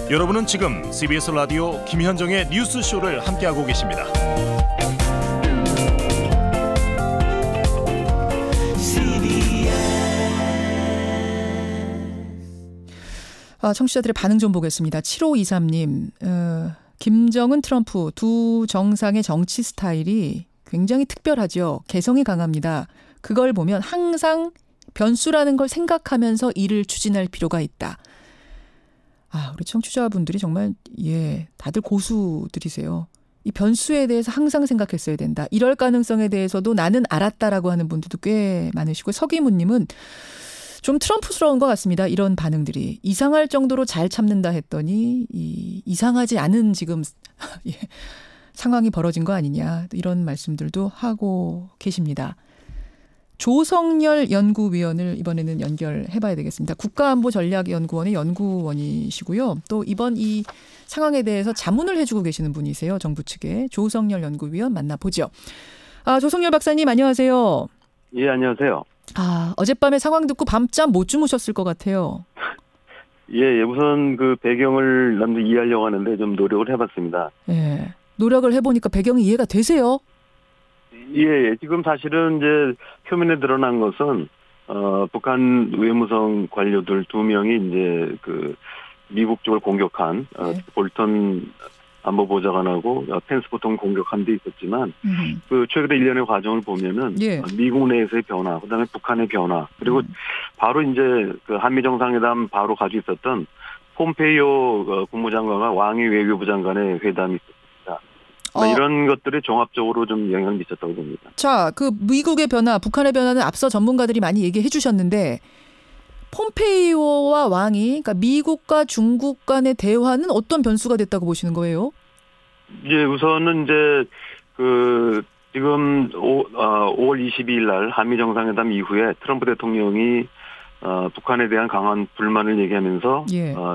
여러분은 지금 CBS 라디오 김현정의 뉴스쇼를 함께하고 계십니다. 청취자들의 반응 좀 보겠습니다. 7523님, 김정은, 트럼프 두 정상의 정치 스타일이 굉장히 특별하죠. 개성이 강합니다. 그걸 보면 항상 변수라는 걸 생각하면서 일을 추진할 필요가 있다. 우리 청취자분들이 정말 다들 고수들이세요. 이 변수에 대해서 항상 생각했어야 된다. 이럴 가능성에 대해서도 나는 알았다라고 하는 분들도 꽤 많으시고, 서기무님은 좀 트럼프스러운 것 같습니다. 이런 반응들이. 이상할 정도로 잘 참는다 했더니 이상하지 않은 지금 상황이 벌어진 거 아니냐. 이런 말씀들도 하고 계십니다. 조성열 연구위원을 이번에는 연결해봐야 되겠습니다. 국가안보전략연구원의 연구원이시고요. 또 이번 이 상황에 대해서 자문을 해주고 계시는 분이세요. 정부 측에. 조성열 연구위원 만나보죠. 조성열 박사님 안녕하세요. 예, 안녕하세요. 어젯밤에 상황 듣고 밤잠 못 주무셨을 것 같아요. 예, 우선 그 배경을 남들 이해하려고 하는데 좀 노력을 해봤습니다. 예, 노력을 해보니까 배경이 이해가 되세요? 예, 지금 사실은 이제 표면에 드러난 것은 북한 외무성 관료들 2명이 이제 그 미국 쪽을 공격한 볼턴 안보보좌관하고 펜스 보통 공격한 데 있었지만 그 최근에 일련의 과정을 보면은 미국 내에서의 변화, 그다음에 북한의 변화, 그리고 바로 이제 그 한미 정상회담 바로 가지고 있었던 폼페이오 국무장관과 왕이 외교부 장관의 회담이 있었습니다. 이런 것들이 종합적으로 좀 영향을 미쳤다고 봅니다. 자, 그 미국의 변화, 북한의 변화는 앞서 전문가들이 많이 얘기해 주셨는데 폼페이오와 왕이, 그러니까 미국과 중국 간의 대화는 어떤 변수가 됐다고 보시는 거예요? 예, 우선은 이제 그 지금 5월 22일 날 한미 정상회담 이후에 트럼프 대통령이 북한에 대한 강한 불만을 얘기하면서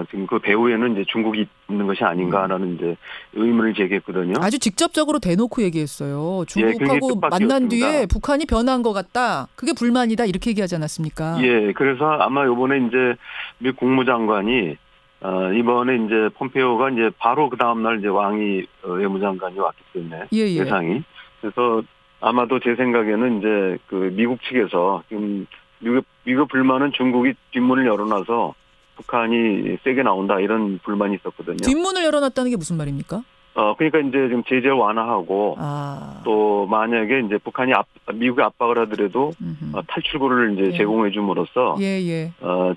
지금 그 배후에는 이제 중국이 있는 것이 아닌가라는 이제 의문을 제기했거든요. 아주 직접적으로 대놓고 얘기했어요. 중국하고 만난 뒤에 북한이 변한 것 같다. 그게 불만이다. 이렇게 얘기하지 않았습니까? 예, 그래서 아마 이번에 이제 미 국무장관이 이번에 이제 폼페이오가 이제 바로 그 다음 날 이제 왕이 외무장관이 왔기 때문에 예상이. 그래서 아마도 제 생각에는 이제 그 미국 측에서 지금 미국 불만은 중국이 뒷문을 열어놔서 북한이 세게 나온다 이런 불만이 있었거든요. 뒷문을 열어놨다는 게 무슨 말입니까? 그러니까 이제 지금 제재를 완화하고 또 만약에 이제 북한이 미국이 압박을 하더라도 탈출구를 이제 제공해 줌으로써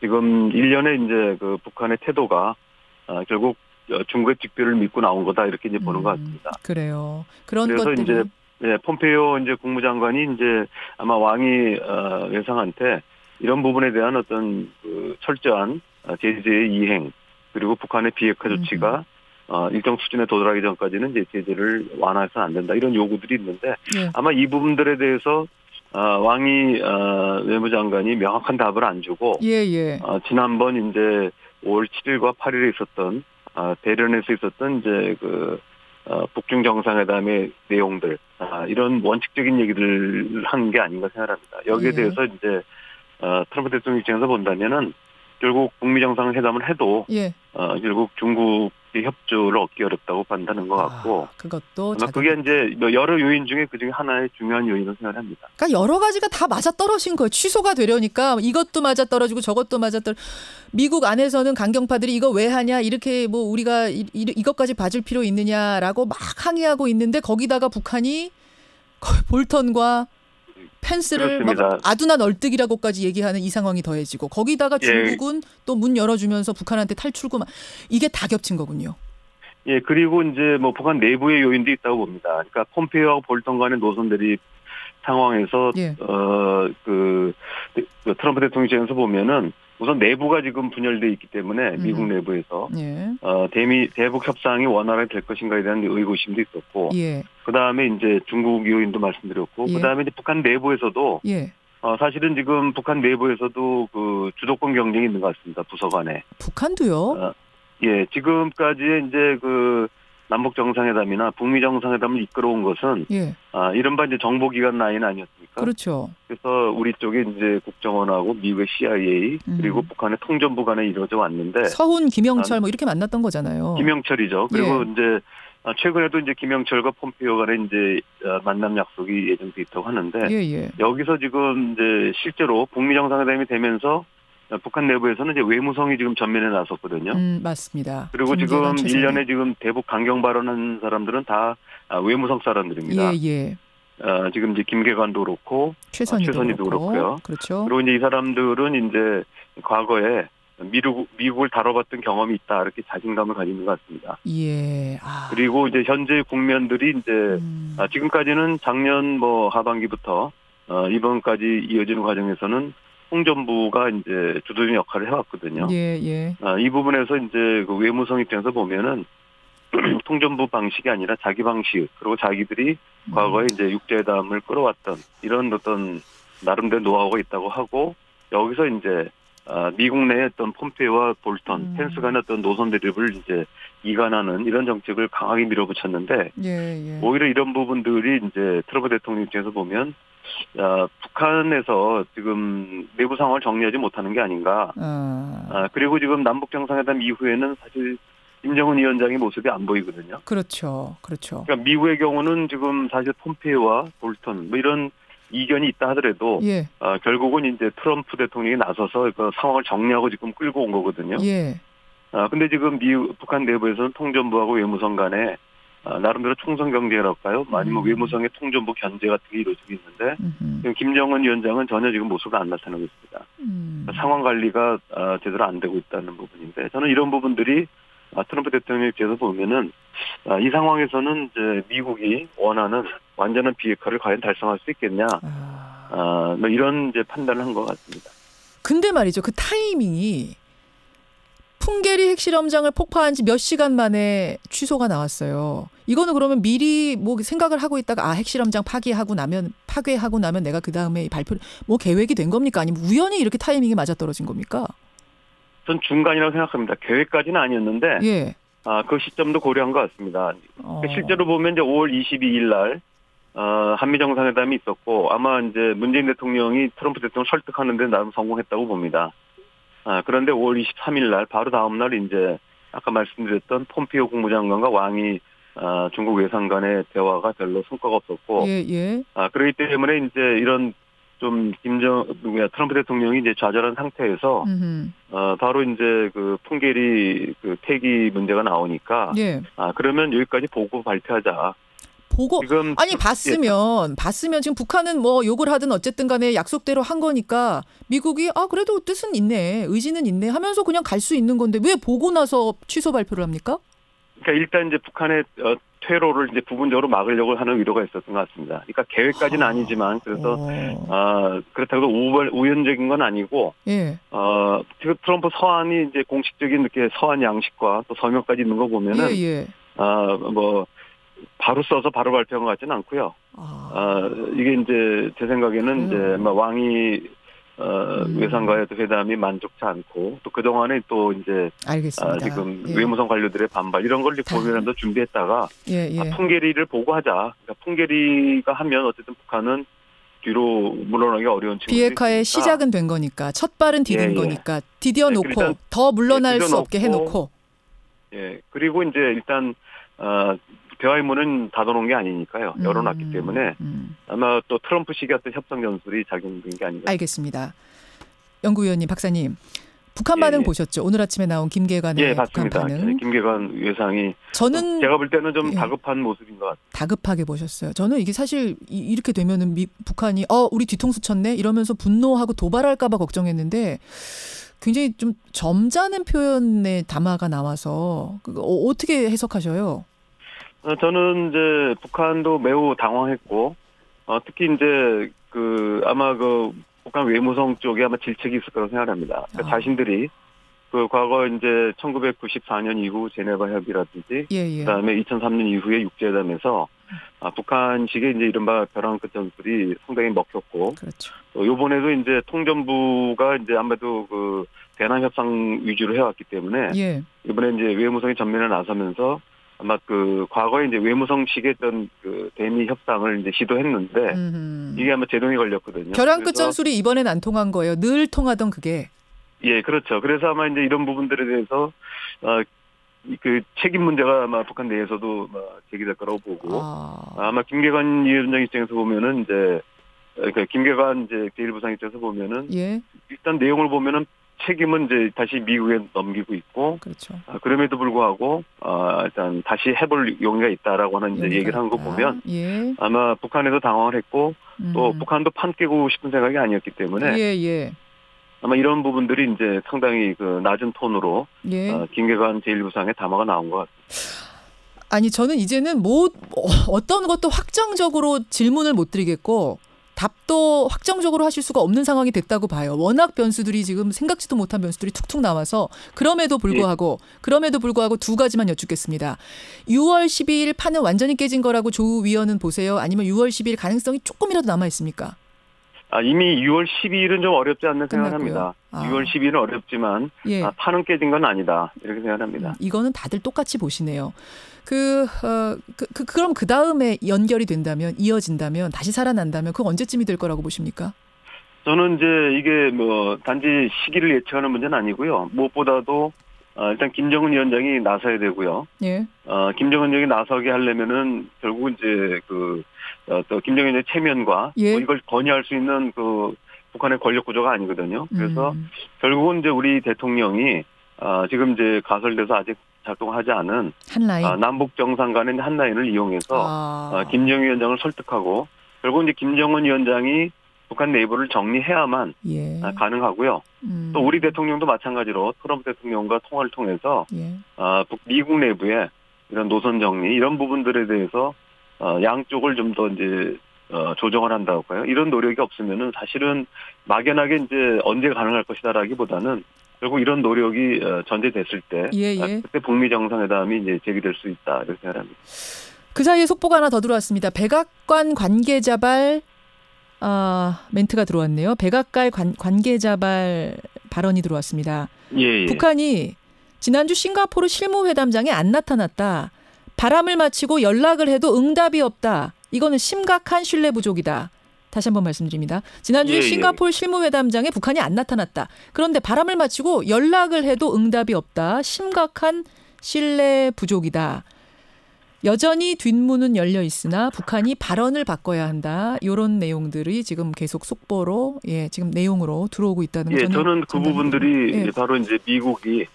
지금 일련의 이제 그 북한의 태도가 결국 중국의 직비를 믿고 나온 거다 이렇게 이제 보는 것 같습니다. 그래요. 그런 그래서 것 때문에. 이제 폼페이오 이제 국무장관이 이제 아마 왕이 외상한테 이런 부분에 대한 어떤 그 철저한 제재의 이행 그리고 북한의 비핵화 조치가 일정 수준에 도달하기 전까지는 이제 제재를 완화해서는 안 된다 이런 요구들이 있는데 아마 이 부분들에 대해서 왕이 외무장관이 명확한 답을 안 주고 지난번 이제 5월 7일과 8일에 있었던 대련에서 있었던 이제 그 북중 정상회담의 내용들 이런 원칙적인 얘기를 한 게 아닌가 생각합니다. 여기에 대해서 이제 트럼프 대통령 입장에서 본다면은 결국 북미 정상회담을 해도 결국 중국의 협조를 얻기 어렵다고 판단하는 것 같고 그것도 그게 이제 여러 요인 중에 그중에 하나의 중요한 요인으로 생각합니다. 그러니까 여러 가지가 다 맞아떨어진 거예요. 취소가 되려니까 이것도 맞아떨어지고 저것도 미국 안에서는 강경파들이 이거 왜 하냐 이렇게 뭐 우리가 이것까지 봐줄 필요 있느냐라고 막 항의하고 있는데 거기다가 북한이 볼턴과 펜스를 막 아두나 널뜨기라고까지 얘기하는 이 상황이 더해지고 거기다가 중국은 또 문 열어주면서 북한한테 탈출구 이게 다 겹친 거군요. 예, 그리고 이제 뭐 북한 내부의 요인도 있다고 봅니다. 그러니까 폼페이오하고 볼턴 간의 노선 대립 상황에서 그 트럼프 대통령 입장에서 보면은 우선 내부가 지금 분열돼 있기 때문에 미국 내부에서 대북 협상이 원활하게 될 것인가에 대한 의구심도 있었고 그다음에 이제 중국 요인도 말씀드렸고 그다음에 이제 북한 내부에서도 사실은 지금 북한 내부에서도 그 주도권 경쟁이 있는 것 같습니다. 부서 간에. 북한도요? 예, 지금까지의 이제 그 남북 정상회담이나 북미 정상회담을 이끌어온 것은 이른바 이제 정보기관 라인 아니었습니까? 아닙니까? 그렇죠. 그래서 우리 쪽에 이제 국정원하고 미국의 CIA 그리고 북한의 통전부 간에 이루어져 왔는데 서훈, 김영철 뭐 이렇게 만났던 거잖아요. 김영철이죠. 그리고 예. 이제 최근에도 이제 김영철과 폼페이오 간에 이제 만남 약속이 예정돼 있다고 하는데 예. 여기서 지금 이제 실제로 북미 정상회담이 되면서 북한 내부에서는 이제 외무성이 지금 전면에 나섰거든요. 맞습니다. 그리고 지금 김계관 최선희. 일련에 지금 대북 강경 발언한 사람들은 다 외무성 사람들입니다. 예. 지금 이제 김계관도 그렇고 최선희도 그렇고요. 그렇죠. 그리고 이제 이 사람들은 이제 과거에 미국을 다뤄봤던 경험이 있다 이렇게 자신감을 가지는 것 같습니다. 예. 그리고 이제 현재 국면들이 이제 지금까지는 작년 뭐 하반기부터 이번까지 이어지는 과정에서는 통전부가 이제 주도적인 역할을 해왔거든요. 예. 이 부분에서 이제 그 외무성 입장에서 보면은 통전부 방식이 아니라 자기 방식 그리고 자기들이 과거에 이제 육제회담을 끌어왔던 이런 어떤 나름대로 노하우가 있다고 하고 여기서 이제 미국 내의 어떤 폼페이오와 볼턴, 펜스 간의 어떤 노선 대립을 이제 이간하는 이런 정책을 강하게 밀어붙였는데 예. 오히려 이런 부분들이 이제 트럼프 대통령 입장에서 보면 북한에서 지금 내부 상황을 정리하지 못하는 게 아닌가. 그리고 지금 남북 정상회담 이후에는 사실 김정은 위원장의 모습이 안 보이거든요. 그렇죠. 그러니까 미국의 경우는 지금 사실 폼페이오와 볼턴 뭐 이런 이견이 있다 하더라도 예. 결국은 이제 트럼프 대통령이 나서서 그 상황을 정리하고 지금 끌고 온 거거든요. 예. 근데 지금 북한 내부에서는 통전부하고 외무성 간에 나름대로 총선 경쟁이랄까요? 아니면 외무성의 통전부 견제 같은 게 이루어지고 있는데 지금 김정은 위원장은 전혀 지금 모습을 안 나타내고 있습니다. 상황 관리가 제대로 안 되고 있다는 부분인데 저는 이런 부분들이 트럼프 대통령 입장에서 보면은 이 상황에서는 이제 미국이 원하는 완전한 비핵화를 과연 달성할 수 있겠냐, 뭐 이런 이제 판단을 한 것 같습니다. 근데 말이죠, 그 타이밍이 풍계리 핵실험장을 폭파한 지 몇 시간 만에 취소가 나왔어요. 이거는 그러면 미리 뭐 생각을 하고 있다가 핵실험장 파괴하고 나면 내가 그 다음에 발표를 뭐 계획이 된 겁니까? 아니면 우연히 이렇게 타이밍이 맞아떨어진 겁니까? 전 중간이라고 생각합니다. 계획까지는 아니었는데, 예. 그 시점도 고려한 것 같습니다. 실제로 보면 이제 5월 22일 날, 한미 정상회담이 있었고, 아마 이제 문재인 대통령이 트럼프 대통령 설득하는데 나름 성공했다고 봅니다. 그런데 5월 23일 날, 바로 다음 날 이제, 아까 말씀드렸던 폼페이오 국무장관과 왕이, 중국 외상 간의 대화가 별로 성과가 없었고, 예. 그렇기 때문에 이제 이런 좀 트럼프 대통령이 이제 좌절한 상태에서 바로 이제 그 풍계리 그 폐기 문제가 나오니까 예. 그러면 여기까지 보고 발표하자. 보고 지금 봤으면 지금 북한은 뭐 욕을 하든 어쨌든 간에 약속대로 한 거니까 미국이 그래도 뜻은 있네, 의지는 있네 하면서 그냥 갈 수 있는 건데 왜 보고 나서 취소 발표를 합니까? 그러니까 일단 이제 북한의 퇴로를 이제 부분적으로 막으려고 하는 의도가 있었던 것 같습니다. 그러니까 계획까지는 아니지만 그래서 그렇다고 우연적인 건 아니고 예. 지금 트럼프 서한이 이제 공식적인 이렇게 서한 양식과 또 서명까지 있는 거 보면은 뭐 바로 써서 바로 발표한 것 같지는 않고요. 이게 이제 제 생각에는 이제 왕이 외상과의 회담이 만족치 않고 또 그동안에 또 이제 알겠습니다. 지금 외무성 관료들의 반발 이런 걸 보면서 준비했다가 풍계리를 보고 하자. 그러니까 풍계리가 하면 어쨌든 북한은 뒤로 물러나기 어려운 친구들. 비핵화의 시작은 된 거니까 첫 발은 디딘 거니까 디뎌 놓고 더 물러날 수 없게 해놓고. 그리고 이제 일단 대화의 문은 닫아놓은 게 아니니까요. 열어놨기 때문에 아마 또 트럼프식의 어떤 협상 전술이 작용된 게 아닌가. 알겠습니다. 연구위원님, 박사님. 북한 반응 보셨죠? 오늘 아침에 나온 김계관의 북한 봤습니다. 반응. 김계관 외상이 저는 제가 볼 때는 좀 다급한 모습인 것 같아요. 다급하게 보셨어요. 저는 이게 사실 이렇게 되면은 북한이 우리 뒤통수 쳤네 이러면서 분노하고 도발할까 봐 걱정했는데 굉장히 좀 점잖은 표현의 담화가 나와서 어떻게 해석하셔요? 저는 이제 북한도 매우 당황했고 특히 이제 아마 북한 외무성 쪽에 아마 질책이 있을 거라고 생각합니다. 그러니까 자신들이 과거 이제 1994년 이후 제네바 협의라든지 그다음에 2003년 이후에 육제회담에서 북한식의 이제 이른바 벼랑 끝 전술이 상당히 먹혔고, 그렇죠. 요번에도 이제 통전부가 이제 아무래도 대남 협상 위주로 해왔기 때문에 이번에 이제 외무성이 전면에 나서면서 아마 그 과거에 이제 외무성식의 어떤 그 대미 협상을 이제 시도했는데 이게 아마 제동이 걸렸거든요. 벼랑 끝 그래서 전술이 이번엔 안 통한 거예요. 늘 통하던 그게. 예, 그렇죠. 그래서 아마 이제 이런 부분들에 대해서 그 책임 문제가 아마 북한 내에서도 제기될 거라고 보고 아마 김계관 위원장 입장에서 보면은 이제 그러니까 김계관 이제 제1부상 입장에서 보면은 예. 일단 내용을 보면은 책임은 이제 다시 미국에 넘기고 있고 그렇죠. 그럼에도 불구하고 일단 다시 해볼 용의가 있다라고 하는 이제 얘기를 한 거 보면 예. 아마 북한에서 당황을 했고 또 북한도 판 깨고 싶은 생각이 아니었기 때문에 예. 아마 이런 부분들이 이제 상당히 그 낮은 톤으로 예. 김계관 제1부상에 담화가 나온 것 같습니다. 아니 저는 이제는 어떤 것도 확정적으로 질문을 못 드리겠고 답도 확정적으로 하실 수가 없는 상황이 됐다고 봐요. 워낙 변수들이 지금 생각지도 못한 변수들이 툭툭 나와서 그럼에도 불구하고 두 가지만 여쭙겠습니다. 6월 12일 판은 완전히 깨진 거라고 조 위원은 보세요? 아니면 6월 12일 가능성이 조금이라도 남아 있습니까? 이미 6월 12일은 좀 어렵지 않는 생각을 끝났고요. 합니다. 6월 12일은 어렵지만 예. 판은 깨진 건 아니다 이렇게 생각합니다. 이거는 다들 똑같이 보시네요. 그럼 그 다음에 연결이 된다면 이어진다면 다시 살아난다면 그건 언제쯤이 될 거라고 보십니까? 저는 이제 이게 뭐 단지 시기를 예측하는 문제는 아니고요. 무엇보다도 일단 김정은 위원장이 나서야 되고요. 예. 김정은 위원장이 나서게 하려면은 결국 이제 또 김정은 위원장의 체면과 예. 또 이걸 건의할 수 있는 그 북한의 권력 구조가 아니거든요. 그래서 결국은 이제 우리 대통령이 지금 이제 가설돼서 아직 작동하지 않은 한 라인. 남북 정상 간의 한 라인을 이용해서 김정은 위원장을 설득하고 결국 이제 김정은 위원장이 북한 내부를 정리해야만 예. 가능하고요. 또 우리 대통령도 마찬가지로 트럼프 대통령과 통화를 통해서 예. 미국 내부의 이런 노선 정리 이런 부분들에 대해서 양쪽을 좀 더 이제 조정을 한다고 할까요? 이런 노력이 없으면은 사실은 막연하게 이제 언제 가능할 것이다라기보다는 결국 이런 노력이 전제됐을 때 그때 북미 정상회담이 이제 제기될 수 있다 이렇게 생각합니다. 그 사이에 속보가 하나 더 들어왔습니다. 백악관 관계자발 멘트가 들어왔네요. 백악관 관계자발 발언이 들어왔습니다. 예. 북한이 지난주 싱가포르 실무회담장에 안 나타났다. 바람을 맞히고 연락을 해도 응답이 없다. 이거는 심각한 신뢰 부족이다. 다시 한번 말씀드립니다. 지난주에 싱가포르 실무회담장에 북한이 안 나타났다. 그런데 바람을 맞히고 연락을 해도 응답이 없다. 심각한 신뢰 부족이다. 여전히 뒷문은 열려 있으나 북한이 발언을 바꿔야 한다. 이런 내용들이 지금 계속 속보로 지금 내용으로 들어오고 있다는 거 저는 그 부분들이 바로 이제 미국이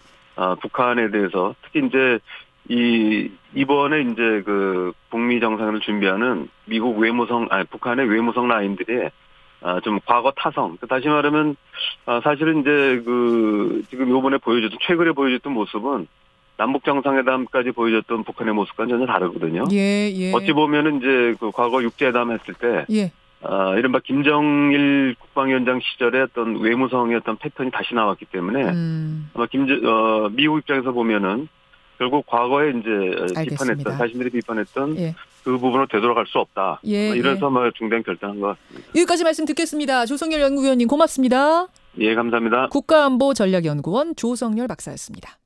북한에 대해서 특히 이제 이번에 이제 그 북미 정상회담을 준비하는 북한의 외무성 라인들의 좀 과거 타성. 다시 말하면 사실은 이제 지금 요번에 최근에 보여줬던 모습은 남북 정상회담까지 보여줬던 북한의 모습과는 전혀 다르거든요. 어찌 보면은 이제 그 과거 육제회담 했을 때 이른바 김정일 국방위원장 시절의 어떤 외무성의 어떤 패턴이 다시 나왔기 때문에 아마 미국 입장에서 보면은 결국 과거에 이제 자신들이 비판했던 그 부분으로 되돌아갈 수 없다. 이래서 중대한 결정한 것 같습니다. 여기까지 말씀 듣겠습니다. 조성열 연구위원님 고맙습니다. 감사합니다. 국가안보전략연구원 조성열 박사였습니다.